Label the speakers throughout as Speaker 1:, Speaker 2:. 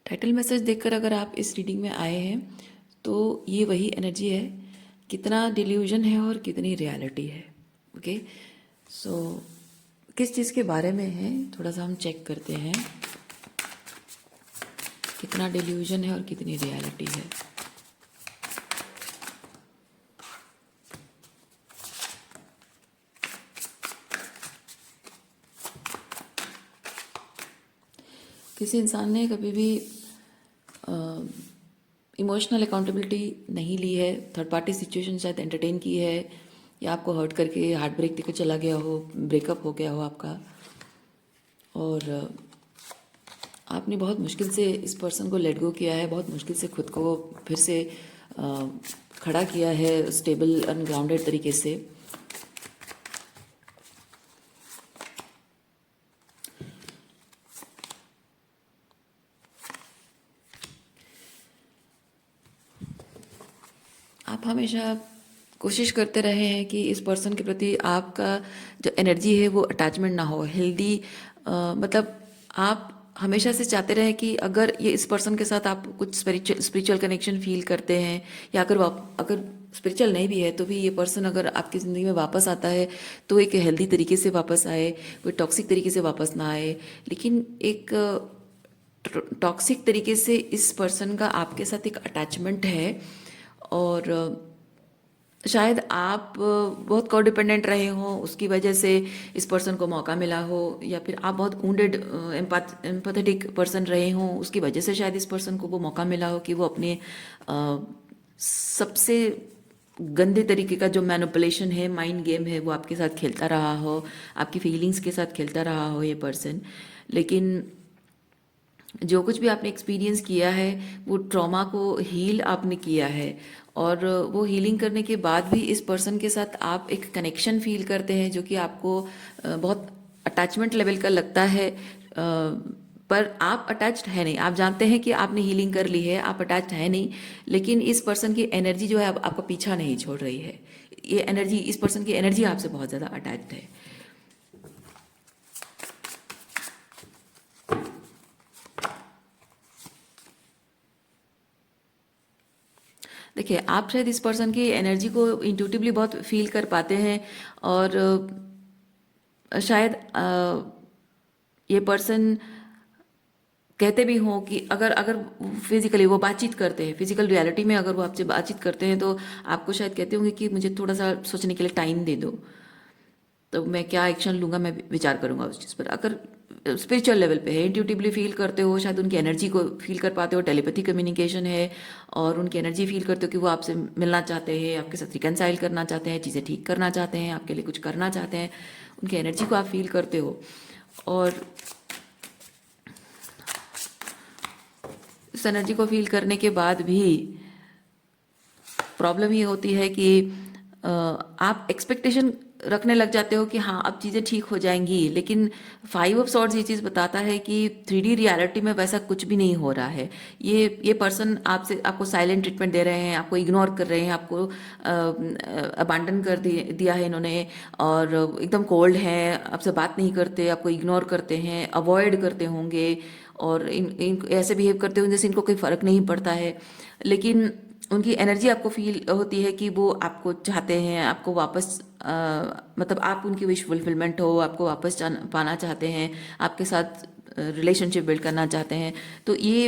Speaker 1: Title message देखकर अगर आप इस रीडिंग में आए हैं तो ये वही एनर्जी है, कितना डिल्यूजन है और कितनी रियलिटी है। ओके, सो किस चीज़ के बारे में है थोड़ा सा हम चेक करते हैं, कितना डिल्यूजन है और कितनी रियलिटी है। किसी इंसान ने कभी भी इमोशनल अकाउंटेबिलिटी नहीं ली है, थर्ड पार्टी सिचुएशन शायद एंटरटेन की है, या आपको हर्ट करके हार्ट ब्रेक देकर चला गया हो, ब्रेकअप हो गया हो आपका, और आपने बहुत मुश्किल से इस पर्सन को लेट गो किया है, बहुत मुश्किल से खुद को फिर से खड़ा किया है स्टेबल अनग्राउंडेड तरीके से। आप हमेशा कोशिश करते रहे हैं कि इस पर्सन के प्रति आपका जो एनर्जी है वो अटैचमेंट ना हो, हेल्दी, मतलब आप हमेशा से चाहते रहे कि अगर ये इस पर्सन के साथ आप कुछ स्पिरिचुअल कनेक्शन फील करते हैं, या अगर स्पिरिचुअल नहीं भी है तो भी ये पर्सन अगर आपकी ज़िंदगी में वापस आता है तो एक हेल्दी तरीके से वापस आए, कोई टॉक्सिक तरीके से वापस ना आए। लेकिन एक टॉक्सिक तरीके से इस पर्सन का आपके साथ एक अटैचमेंट है, और शायद आप बहुत कोडिपेंडेंट रहे हो, उसकी वजह से इस पर्सन को मौका मिला हो, या फिर आप बहुत वुंडेड एम्पैथेटिक पर्सन रहे हो, उसकी वजह से शायद इस पर्सन को वो मौका मिला हो कि वो अपने सबसे गंदे तरीके का जो मैनिपुलेशन है, माइंड गेम है, वो आपके साथ खेलता रहा हो, आपकी फीलिंग्स के साथ खेलता रहा हो ये पर्सन। लेकिन जो कुछ भी आपने एक्सपीरियंस किया है वो ट्रॉमा को हील आपने किया है, और वो हीलिंग करने के बाद भी इस पर्सन के साथ आप एक कनेक्शन फील करते हैं जो कि आपको बहुत अटैचमेंट लेवल का लगता है, पर आप अटैच्ड है नहीं। आप जानते हैं कि आपने हीलिंग कर ली है, आप अटैच्ड है नहीं, लेकिन इस पर्सन की एनर्जी जो है आपका पीछा नहीं छोड़ रही है। ये एनर्जी, इस पर्सन की एनर्जी आपसे बहुत ज़्यादा अटैच्ड है। देखिए, आप शायद इस पर्सन की एनर्जी को इंट्यूटिवली बहुत फील कर पाते हैं, और शायद ये पर्सन कहते भी हों कि अगर अगर फिजिकली वो बातचीत करते हैं, फिजिकल रियलिटी में अगर वो आपसे बातचीत करते हैं तो आपको शायद कहते होंगे कि मुझे थोड़ा सा सोचने के लिए टाइम दे दो, तो मैं क्या एक्शन लूँगा, मैं विचार करूँगा उस चीज़ पर। अगर स्पिरिचुअल लेवल पे है, इंट्यूटिवली फील करते हो, शायद उनकी एनर्जी को फील कर पाते हो, टेलीपैथी कम्युनिकेशन है, और उनकी एनर्जी फील करते हो कि वो आपसे मिलना चाहते हैं, आपके साथ रिकनसाइल करना चाहते हैं, चीज़ें ठीक करना चाहते हैं, आपके लिए कुछ करना चाहते हैं, उनकी एनर्जी को आप फील करते हो। और इस एनर्जी को फील करने के बाद भी प्रॉब्लम ये होती है कि आप एक्सपेक्टेशन रखने लग जाते हो कि हाँ अब चीज़ें ठीक हो जाएंगी, लेकिन 5 ऑफ सॉर्ड्स ये चीज़ बताता है कि 3D रियलिटी में वैसा कुछ भी नहीं हो रहा है। ये पर्सन आपको साइलेंट ट्रीटमेंट दे रहे हैं, आपको इग्नोर कर रहे हैं, आपको अबांडन कर दिया है इन्होंने, और एकदम कोल्ड हैं, आपसे बात नहीं करते, आपको इग्नोर करते हैं, अवॉइड करते होंगे, और इन ऐसे बिहेव करते होंगे जैसे इनको कोई फ़र्क नहीं पड़ता है। लेकिन उनकी एनर्जी आपको फील होती है कि वो आपको चाहते हैं, आपको वापस मतलब आप उनकी विश फुलफिलमेंट हो, आपको वापस पाना चाहते हैं, आपके साथ रिलेशनशिप बिल्ड करना चाहते हैं। तो ये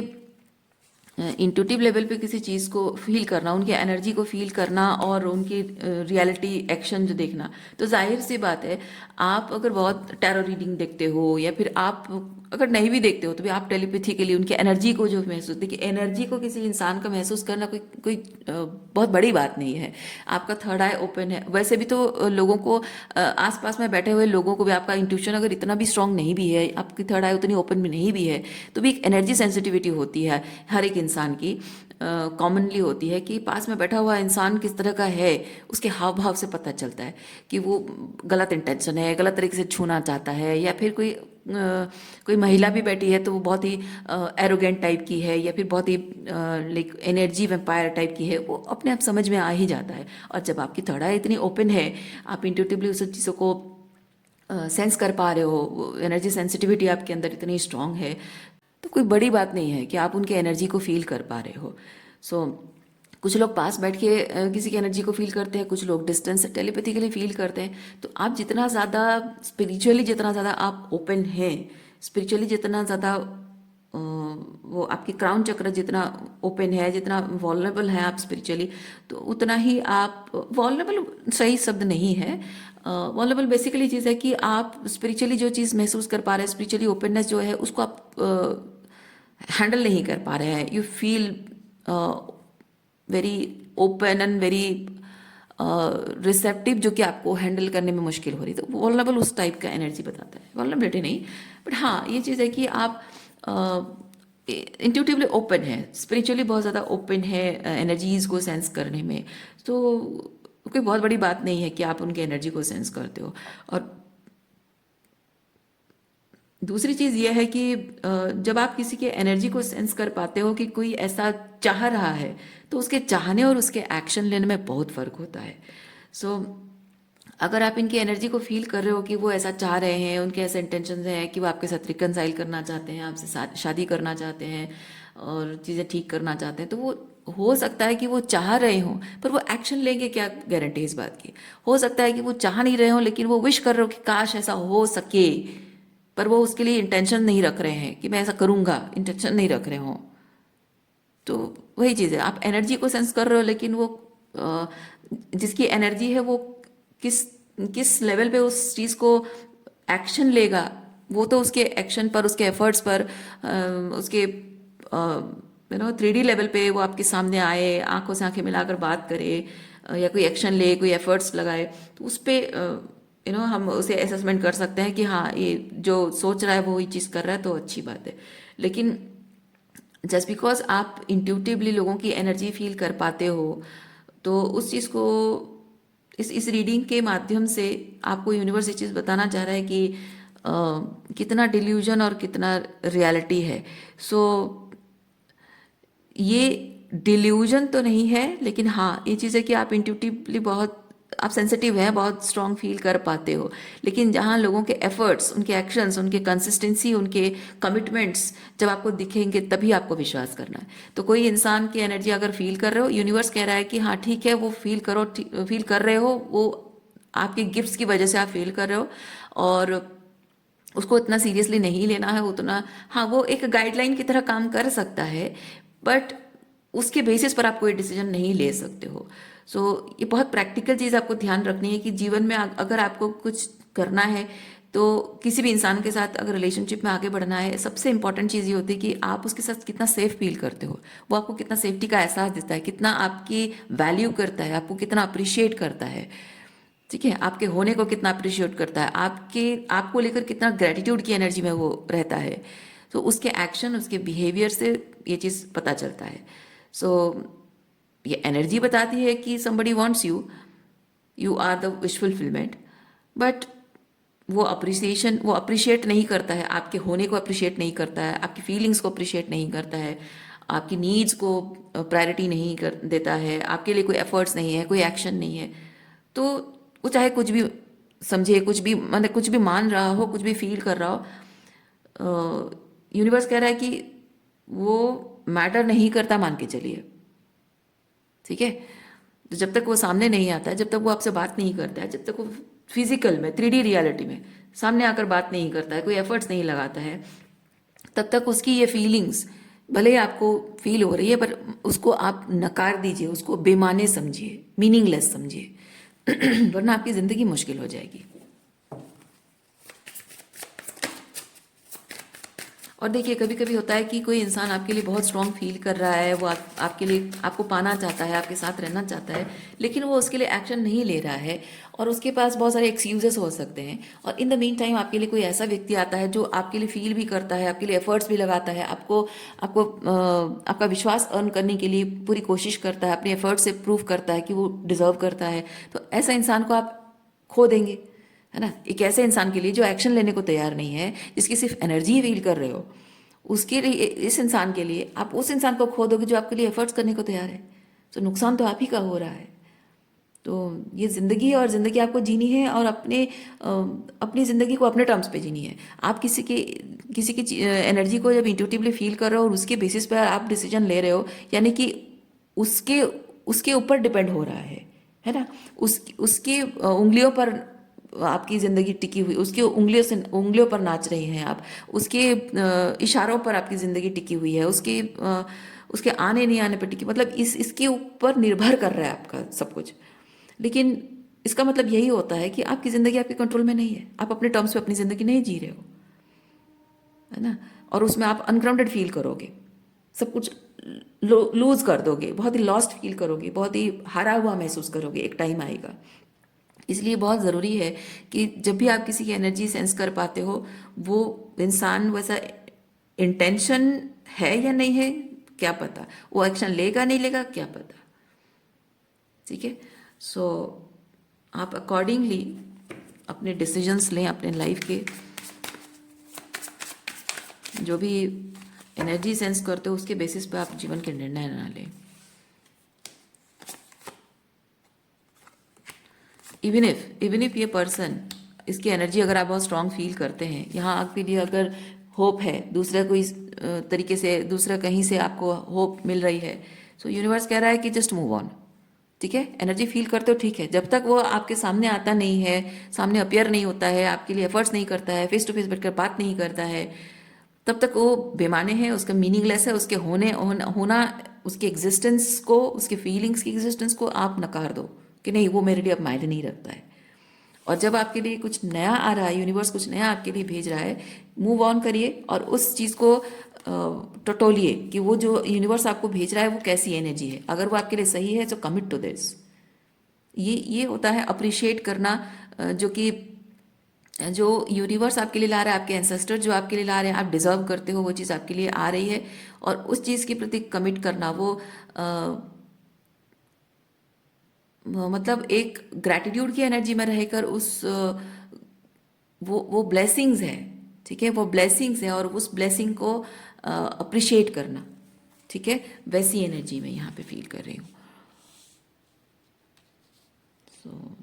Speaker 1: इंट्यूटिव लेवल पे किसी चीज़ को फील करना, उनकी एनर्जी को फील करना, और उनकी रियलिटी एक्शन जो देखना, तो जाहिर सी बात है आप अगर बहुत टैरो रीडिंग देखते हो, या फिर आप अगर नहीं भी देखते हो तो भी आप टेलीपैथी के लिए उनकी एनर्जी को जो महसूस, देखिए एनर्जी को किसी इंसान का महसूस करना कोई कोई बहुत बड़ी बात नहीं है। आपका थर्ड आई ओपन है, वैसे भी तो लोगों को आसपास में बैठे हुए लोगों को भी आपका इंट्यूशन अगर इतना भी स्ट्रांग नहीं भी है, आपकी थर्ड आई उतनी ओपन भी नहीं भी है, तो भी एक एनर्जी सेंसिटिविटी होती है हर एक इंसान की, कॉमनली होती है कि पास में बैठा हुआ इंसान किस तरह का है, उसके हाव भाव से पता चलता है कि वो गलत इंटेंशन है, गलत तरीके से छूना चाहता है, या फिर कोई महिला भी बैठी है तो वो बहुत ही एरोगेंट टाइप की है, या फिर बहुत ही लाइक एनर्जी वेम्पायर टाइप की है, वो अपने आप समझ में आ ही जाता है। और जब आपकी थर्ड आई इतनी ओपन है, आप इंट्यूटिवली उस चीज़ों को सेंस कर पा रहे हो, एनर्जी सेंसिटिविटी आपके अंदर इतनी स्ट्रांग है, तो कोई बड़ी बात नहीं है कि आप उनके एनर्जी को फील कर पा रहे हो। सो कुछ लोग पास बैठ के किसी की एनर्जी को फील करते हैं, कुछ लोग डिस्टेंस से टेलीपैथिकली फील करते हैं। तो आप जितना ज़्यादा स्पिरिचुअली, जितना ज़्यादा आप ओपन हैं, स्पिरिचुअली जितना ज़्यादा वो आपकी क्राउन चक्र जितना ओपन है, जितना वॉल्नरेबल है आप स्पिरिचुअली, तो उतना ही आप वॉल्नरेबल सही शब्द नहीं है। वॉल्नरेबल बेसिकली चीज़ है कि आप स्पिरिचुअली जो चीज़ महसूस कर पा रहे हैं, स्पिरिचुअली ओपननेस जो है उसको आप हैंडल नहीं कर पा रहे हैं। You feel very open and very receptive, जो कि आपको हैंडल करने में मुश्किल हो रही है। तो वॉल्नरेबल उस टाइप का एनर्जी बताता है, वॉल्नरेबिलिटी नहीं। बट हाँ, ये चीज़ है कि आप इंट्यूटिवली ओपन है, स्पिरिचुअली बहुत ज़्यादा ओपन है एनर्जीज़ को सेंस करने में। तो कोई बहुत बड़ी बात नहीं है कि आप उनके एनर्जी को सेंस करते हो। और दूसरी चीज़ यह है कि जब आप किसी के एनर्जी को सेंस कर पाते हो कि कोई ऐसा चाह रहा है, तो उसके चाहने और उसके एक्शन लेने में बहुत फ़र्क होता है। सो अगर आप इनकी एनर्जी को फील कर रहे हो कि वो ऐसा चाह रहे हैं, उनके ऐसे इंटेंशन हैं कि वो आपके साथ रिकनसाइल करना चाहते हैं, आपसे शादी करना चाहते हैं और चीज़ें ठीक करना चाहते हैं, तो वो हो सकता है कि वो चाह रहे हों, पर वो एक्शन लेंगे क्या गारंटी इस बात की। हो सकता है कि वो चाह नहीं रहे हों, लेकिन वो विश कर रहे हो कि काश ऐसा हो सके, पर वो उसके लिए इंटेंशन नहीं रख रहे हैं कि मैं ऐसा करूँगा, इंटेंशन नहीं रख रहे हों। तो वही चीज़ है, आप एनर्जी को सेंस कर रहे हो, लेकिन वो जिसकी एनर्जी है वो किस किस लेवल पे उस चीज़ को एक्शन लेगा, वो तो उसके एक्शन पर, उसके एफर्ट्स पर, उसके 3D लेवल पे वो आपके सामने आए, आंखों से आंखें मिलाकर बात करे, या कोई एक्शन ले, कोई एफर्ट्स लगाए, तो उस पर हम उसे असेसमेंट कर सकते हैं कि हाँ, ये जो सोच रहा है वो ये चीज़ कर रहा है, तो अच्छी बात है। लेकिन जस्ट बिकॉज आप इंट्यूटिवली लोगों की एनर्जी फील कर पाते हो, तो उस चीज़ को इस रीडिंग के माध्यम से आपको यूनिवर्स ये चीज़ बताना चाह रहा है कि कितना डिल्यूजन और कितना रियलिटी है। सो ये डिल्यूजन तो नहीं है, लेकिन हाँ, ये चीज़ है कि आप इंट्यूटिवली बहुत, आप सेंसिटिव हैं, बहुत स्ट्रॉन्ग फील कर पाते हो। लेकिन जहाँ लोगों के एफर्ट्स, उनके एक्शंस, उनके कंसिस्टेंसी, उनके कमिटमेंट्स जब आपको दिखेंगे, तभी आपको विश्वास करना है। तो कोई इंसान की एनर्जी अगर फील कर रहे हो, यूनिवर्स कह रहा है कि हाँ ठीक है, वो फील करो, फील कर रहे हो, वो आपके गिफ्ट्स की वजह से आप फील कर रहे हो, और उसको इतना सीरियसली नहीं लेना है उतना। हाँ, वो एक गाइडलाइन की तरह काम कर सकता है, बट उसके बेसिस पर आप कोई डिसीजन नहीं ले सकते हो। सो ये बहुत प्रैक्टिकल चीज़ आपको ध्यान रखनी है कि जीवन में अगर आपको कुछ करना है, तो किसी भी इंसान के साथ अगर रिलेशनशिप में आगे बढ़ना है, सबसे इंपॉर्टेंट चीज़ ये होती है कि आप उसके साथ कितना सेफ फील करते हो, वो आपको कितना सेफ्टी का एहसास देता है, कितना आपकी वैल्यू करता है, आपको कितना अप्रिशिएट करता है, ठीक है, आपके होने को कितना अप्रिशिएट करता है, आपको लेकर कितना ग्रेटिट्यूड की एनर्जी में वो रहता है। तो उसके एक्शन, उसके बिहेवियर से ये चीज़ पता चलता है। सो ये एनर्जी बताती है कि somebody wants you, you are the wish fulfillment, but वो अप्रिशिएट नहीं करता है, आपके होने को अप्रिशिएट नहीं करता है, आपकी फीलिंग्स को अप्रिशिएट नहीं करता है, आपकी नीड्स को प्रायोरिटी नहीं कर देता है, आपके लिए कोई एफर्ट्स नहीं है, कोई एक्शन नहीं है। तो वो चाहे कुछ भी समझे, कुछ भी मतलब कुछ भी मान रहा हो, कुछ भी फील कर रहा हो, यूनिवर्स कह रहा है कि वो मैटर नहीं करता, मान के चलिए, ठीक है। तो जब तक वो सामने नहीं आता है, जब तक वो आपसे बात नहीं करता है, जब तक वो फिजिकल में 3D रियलिटी में सामने आकर बात नहीं करता है, कोई एफर्ट्स नहीं लगाता है, तब तक उसकी ये फीलिंग्स भले ही आपको फील हो रही है, पर उसको आप नकार दीजिए, उसको बेमाने समझिए, मीनिंगलेस समझिए, वरना आपकी ज़िंदगी मुश्किल हो जाएगी। और देखिए, कभी कभी होता है कि कोई इंसान आपके लिए बहुत स्ट्रांग फील कर रहा है, वो आपके लिए, आपको पाना चाहता है, आपके साथ रहना चाहता है, लेकिन वो उसके लिए एक्शन नहीं ले रहा है, और उसके पास बहुत सारे एक्सक्यूजेस हो सकते हैं। और इन द मीन टाइम आपके लिए कोई ऐसा व्यक्ति आता है जो आपके लिए फील भी करता है, आपके लिए एफर्ट्स भी लगाता है, आपको आपको आपका विश्वास अर्न करने के लिए पूरी कोशिश करता है, अपने एफर्ट्स से प्रूव करता है कि वो डिजर्व करता है। तो ऐसा इंसान को आप खो देंगे, है ना। एक ऐसे इंसान के लिए जो एक्शन लेने को तैयार नहीं है, जिसकी सिर्फ एनर्जी फील कर रहे हो, उसके लिए, इस इंसान के लिए आप उस इंसान को खो दोगे जो आपके लिए एफर्ट्स करने को तैयार है, तो नुकसान तो आप ही का हो रहा है। तो ये ज़िंदगी है और ज़िंदगी आपको जीनी है और अपनी ज़िंदगी को अपने टर्म्स पे जीनी है। आप किसी की एनर्जी को जब इंट्यूटिवली फील कर रहे हो और उसके बेसिस पर आप डिसीजन ले रहे हो, यानी कि उसके उसके ऊपर डिपेंड हो रहा है ना। उसके उंगलियों पर आपकी ज़िंदगी टिकी हुई, उसकी उंगलियों पर नाच रहे हैं आप, उसके इशारों पर आपकी ज़िंदगी टिकी हुई है, उसके आने नहीं आने पर टिकी, मतलब इसके ऊपर निर्भर कर रहा है आपका सब कुछ। लेकिन इसका मतलब यही होता है कि आपकी ज़िंदगी आपके कंट्रोल में नहीं है, आप अपने टर्म्स पे अपनी ज़िंदगी नहीं जी रहे हो, है ना। और उसमें आप अनग्राउंडेड फील करोगे, सब कुछ लूज कर दोगे, बहुत ही लॉस्ट फील करोगे, बहुत ही हारा हुआ महसूस करोगे, एक टाइम आएगा। इसलिए बहुत ज़रूरी है कि जब भी आप किसी की एनर्जी सेंस कर पाते हो, वो इंसान वैसा इंटेंशन है या नहीं है क्या पता, वो एक्शन लेगा नहीं लेगा क्या पता, ठीक है। सो आप अकॉर्डिंगली अपने डिसीजंस लें, अपने लाइफ के जो भी एनर्जी सेंस करते हो उसके बेसिस पे आप जीवन के निर्णय ना लें। इवन इफ ये पर्सन, इसकी एनर्जी अगर आप बहुत स्ट्रांग फील करते हैं, यहाँ आपके लिए अगर होप है, दूसरा कोई तरीके से, दूसरा कहीं से आपको होप मिल रही है, सो यूनिवर्स कह रहा है कि जस्ट मूव ऑन, ठीक है। एनर्जी फील करते हो, ठीक है। जब तक वो आपके सामने आता नहीं है, सामने अपियर नहीं होता है, आपके लिए एफर्ट्स नहीं करता है, फेस टू फेस बैठकर बात नहीं करता है, तब तक वो बेमाने हैं, उसका मीनिंगलेस है। उसके होना, उसके एग्जिस्टेंस को, उसके फीलिंग्स की एग्जिस्टेंस को आप नकार दो कि नहीं, वो मेरे लिए अब मायने नहीं रखता है। और जब आपके लिए कुछ नया आ रहा है, यूनिवर्स कुछ नया आपके लिए भेज रहा है, मूव ऑन करिए और उस चीज़ को टटोलिए कि वो जो यूनिवर्स आपको भेज रहा है वो कैसी एनर्जी है। अगर वो आपके लिए सही है तो कमिट टू दिस। ये होता है अप्रिशिएट करना, जो यूनिवर्स आपके लिए ला रहा है, आपके एंसेस्टर जो आपके लिए ला रहे हैं, आप डिजर्व करते हो, वो चीज़ आपके लिए आ रही है, और उस चीज़ के प्रति कमिट करना, मतलब एक ग्रैटिट्यूड की एनर्जी में रहकर वो ब्लेसिंग्स है, ठीक है, वो ब्लेसिंग्स है, और उस ब्लेसिंग को अप्रिशिएट करना, ठीक है, वैसी एनर्जी में यहाँ पे फील कर रही हूँ। सो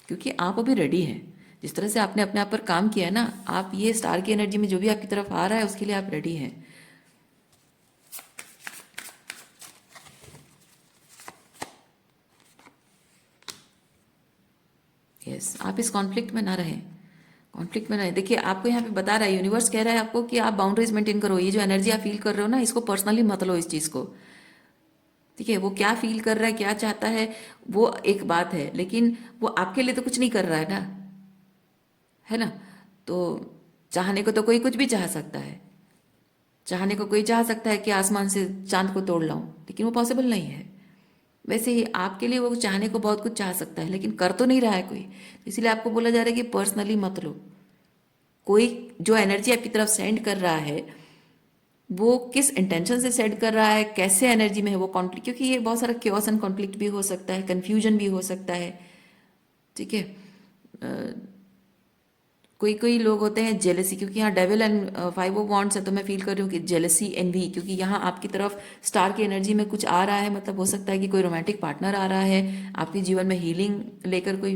Speaker 1: क्योंकि आप अभी रेडी हैं, जिस तरह से आपने अपने आप पर काम किया है ना, आप ये स्टार की एनर्जी में जो भी आपकी तरफ आ रहा है उसके लिए आप रेडी हैं। यस, आप इस कॉन्फ्लिक्ट में ना रहें, कॉन्फ्लिक्ट में रहें। देखिए, आपको यहाँ पे बता रहा है, यूनिवर्स कह रहा है आपको कि आप बाउंड्रीज मेंटेन करो। ये जो एनर्जी आप फील कर रहे हो ना, इसको पर्सनली मत लो इस चीज़ को, ठीक है। वो क्या फील कर रहा है, क्या चाहता है, वो एक बात है, लेकिन वो आपके लिए तो कुछ नहीं कर रहा है ना, है ना। तो चाहने को तो कोई कुछ भी चाह सकता है, चाहने को कोई चाह सकता है कि आसमान से चांद को तोड़ लाऊं, लेकिन वो पॉसिबल नहीं है। वैसे ही आपके लिए वो चाहने को बहुत कुछ चाह सकता है, लेकिन कर तो नहीं रहा है कोई। इसलिए आपको बोला जा रहा है कि पर्सनली मत लो। कोई जो एनर्जी आपकी तरफ सेंड कर रहा है, वो किस इंटेंशन से सेंड कर रहा है, कैसे एनर्जी में है वो कॉन्फ्लिक्ट, क्योंकि ये बहुत सारा क्योस एंड कॉन्फ्लिक्ट भी हो सकता है, कन्फ्यूजन भी हो सकता है, ठीक है। कोई कोई लोग होते हैं जेलसी, क्योंकि यहाँ devil and five of wands है, तो मैं फील कर रही हूँ कि जेलसी, एनवी, क्योंकि यहाँ आपकी तरफ स्टार की एनर्जी में कुछ आ रहा है, मतलब हो सकता है कि कोई रोमांटिक पार्टनर आ रहा है आपके जीवन में, हीलिंग लेकर, कोई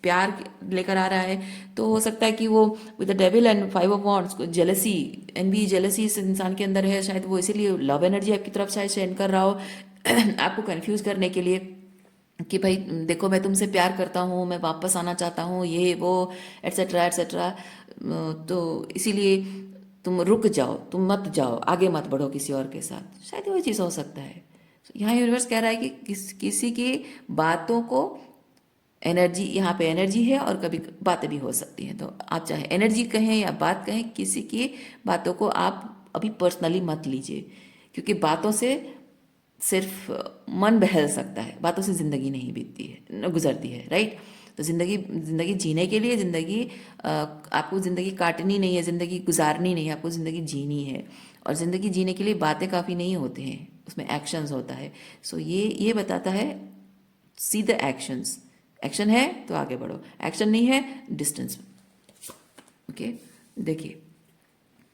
Speaker 1: प्यार लेकर आ रहा है। तो हो सकता है कि वो with the devil and five of wands, jealousy, envy, jealousy इस इंसान के अंदर है, शायद वो इसीलिए लव एनर्जी आपकी तरफ शायद सेंड कर रहा हो आपको कंफ्यूज करने के लिए, कि भाई देखो, मैं तुमसे प्यार करता हूँ, मैं वापस आना चाहता हूँ, ये वो, एट्सेट्रा एट्सेट्रा। तो इसीलिए तुम रुक जाओ, तुम मत जाओ, आगे मत बढ़ो किसी और के साथ, शायद वही चीज़ हो सकता है। यहाँ यूनिवर्स कह रहा है कि किसी की बातों को, एनर्जी, यहाँ पे एनर्जी है और कभी बातें भी हो सकती हैं, तो आप चाहे एनर्जी कहें या बात कहें, किसी की बातों को आप अभी पर्सनली मत लीजिए, क्योंकि बातों से सिर्फ मन बहल सकता है, बातों से ज़िंदगी नहीं बीतती है, गुजरती है, राइट। तो ज़िंदगी जीने के लिए, आपको ज़िंदगी काटनी नहीं है, ज़िंदगी गुजारनी नहीं है, आपको ज़िंदगी जीनी है। और ज़िंदगी जीने के लिए बातें काफ़ी नहीं होते हैं, उसमें एक्शंस होता है। सो ये बताता है, सी द एक्शंस, एक्शन है तो आगे बढ़ो, एक्शन नहीं है डिस्टेंस। ओके, देखिए,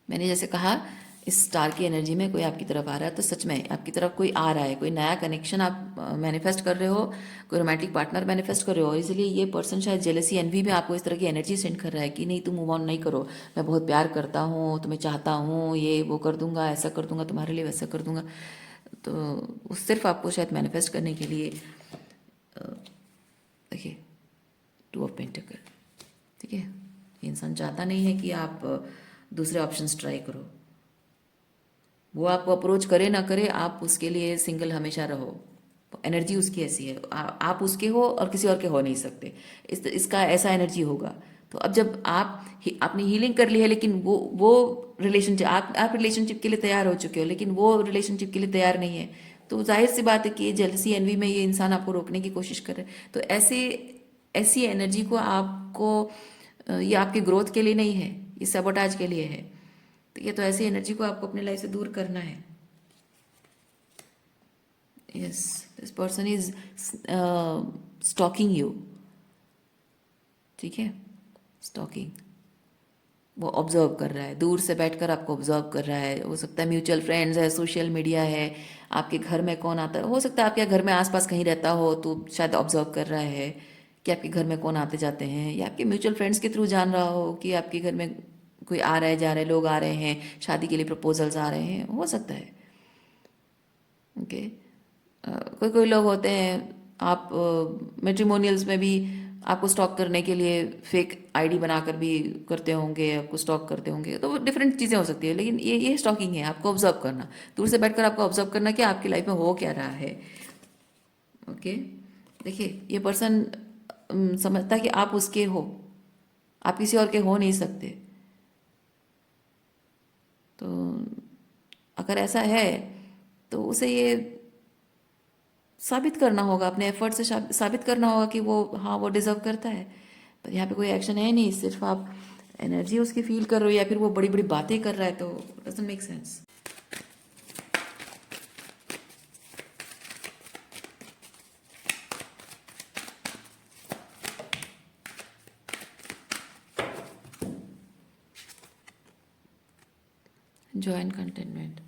Speaker 1: मैंने जैसे कहा इस स्टार की एनर्जी में कोई आपकी तरफ आ रहा है, तो सच में आपकी तरफ कोई आ रहा है, कोई नया कनेक्शन आप मैनिफेस्ट कर रहे हो, कोई रोमांटिक पार्टनर मैनिफेस्ट कर रहे हो, और इसलिए ये पर्सन शायद जेलसी एनवी में आपको इस तरह की एनर्जी सेंड कर रहा है कि नहीं, तुम मूव ऑन नहीं करो, मैं बहुत प्यार करता हूँ, तुम्हें चाहता हूँ, ये वो कर दूंगा, ऐसा कर दूंगा तुम्हारे लिए, वैसा कर दूंगा। तो वो सिर्फ आपको शायद मैनिफेस्ट करने के लिए, देखिए, 2 ऑफ पेंटिकल, ठीक है, ये इंसान चाहता नहीं है कि आप दूसरे ऑप्शंस ट्राई करो। वो आपको अप्रोच करे ना करे, आप उसके लिए सिंगल हमेशा रहो। एनर्जी उसकी ऐसी है, आप उसके हो और किसी और के हो नहीं सकते, इसका ऐसा एनर्जी होगा। तो अब जब आपने हीलिंग कर ली है, लेकिन वो रिलेशनशिप, आप रिलेशनशिप के लिए तैयार हो चुके हो, लेकिन वो रिलेशनशिप के लिए तैयार नहीं है, तो जाहिर सी बात है कि जेलसी एनवी में ये इंसान आपको रोकने की कोशिश कर रहे हैं। तो ऐसी एनर्जी को आपको, ये आपके ग्रोथ के लिए नहीं है, ये सबोटाज के लिए है। तो ये तो ऐसी एनर्जी को आपको अपने लाइफ से दूर करना है। Yes, this person is stalking you, ठीक है, स्टॉकिंग। वो ऑब्जर्व कर रहा है, दूर से बैठकर आपको ऑब्जर्व कर रहा है। हो सकता है म्यूचुअल फ्रेंड्स है, सोशल मीडिया है, आपके घर में कौन आता है, हो सकता है आपके घर में आसपास कहीं रहता हो, तो शायद ऑब्जर्व कर रहा है कि आपके घर में कौन आते जाते हैं, या आपके म्यूचुअल फ्रेंड्स के थ्रू जान रहा हो कि आपके घर में कोई आ रहा है, जा रहे, लोग आ रहे हैं, शादी के लिए प्रपोजल्स आ रहे हैं, हो सकता है। ओके, कोई कोई लोग होते हैं, आप मैट्रिमोनियल्स में भी आपको स्टॉक करने के लिए फेक आईडी बनाकर भी करते होंगे, आपको स्टॉक करते होंगे, तो वो डिफरेंट चीज़ें हो सकती है, लेकिन ये स्टॉकिंग है, आपको ऑब्जर्व करना, दूर से बैठकर आपको ऑब्जर्व करना कि आपकी लाइफ में हो क्या रहा है। ओके, देखिए, ये पर्सन समझता है कि आप उसके हो, आप किसी और के हो नहीं सकते। तो अगर ऐसा है तो उसे ये साबित करना होगा, अपने एफर्ट से साबित करना होगा कि वो, हाँ, वो डिजर्व करता है। पर यहाँ पे कोई एक्शन है नहीं, सिर्फ आप एनर्जी उसकी फील कर रहे हो, या फिर वो बड़ी बड़ी बातें कर रहा है, तो doesn't make sense. Joy and containment,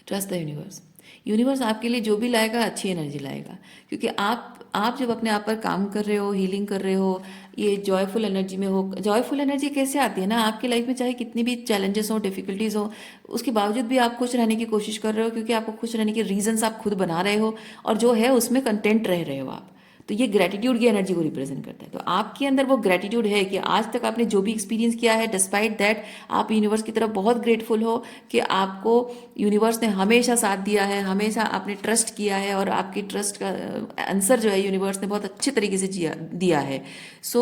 Speaker 1: trust the universe. Universe आपके लिए जो भी लाएगा अच्छी एनर्जी लाएगा, क्योंकि आप जब अपने आप पर काम कर रहे हो, हीलिंग कर रहे हो, ये जॉयफुल एनर्जी में हो। जॉयफुल एनर्जी कैसे आती है ना, आपकी लाइफ में चाहे कितनी भी चैलेंजेस हो, डिफिकल्टीज हो, उसके बावजूद भी आप खुश रहने की कोशिश कर रहे हो, क्योंकि आपको खुश रहने के रीजंस आप खुद बना रहे हो, और जो है उसमें कंटेंट रह रहे हो आप। तो ये ग्रेटिट्यूड की एनर्जी को रिप्रेजेंट करता है। तो आपके अंदर वो ग्रेटिट्यूड है कि आज तक आपने जो भी एक्सपीरियंस किया है, डिस्पाइट दैट आप यूनिवर्स की तरफ बहुत ग्रेटफुल हो कि आपको यूनिवर्स ने हमेशा साथ दिया है, हमेशा आपने ट्रस्ट किया है, और आपकी ट्रस्ट का आंसर जो है यूनिवर्स ने बहुत अच्छे तरीके से दिया है। सो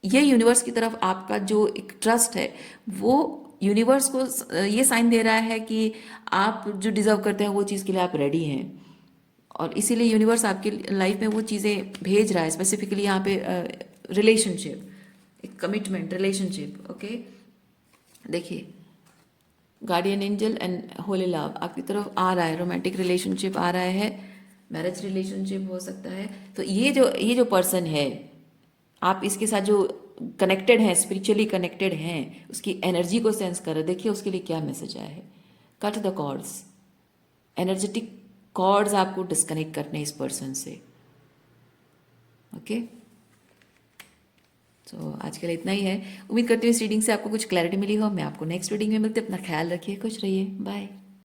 Speaker 1: ये यूनिवर्स की तरफ आपका जो एक ट्रस्ट है, वो यूनिवर्स को ये साइन दे रहा है कि आप जो डिजर्व करते हैं वो चीज़ के लिए आप रेडी हैं, और इसीलिए यूनिवर्स आपकी लाइफ में वो चीज़ें भेज रहा है। स्पेसिफिकली यहाँ पे रिलेशनशिप, एक कमिटमेंट रिलेशनशिप। ओके, देखिए, guardian angel and Holi love आपकी तरफ आ रहा है, रोमांटिक रिलेशनशिप आ रहा है, मैरिज रिलेशनशिप हो सकता है। तो ये जो पर्सन है, आप इसके साथ जो कनेक्टेड हैं, स्पिरिचुअली कनेक्टेड हैं, उसकी एनर्जी को सेंस कर रहे, देखिए उसके लिए क्या मैसेज आया है। Cut the cords, energetic cords आपको डिस्कनेक्ट करने इस पर्सन से। ओके, तो आज के लिए इतना ही है। उम्मीद करती हूँ इस रीडिंग से आपको कुछ क्लैरिटी मिली हो। मैं आपको नेक्स्ट रीडिंग में मिलती हूँ। अपना ख्याल रखिए, खुश रहिए, बाय।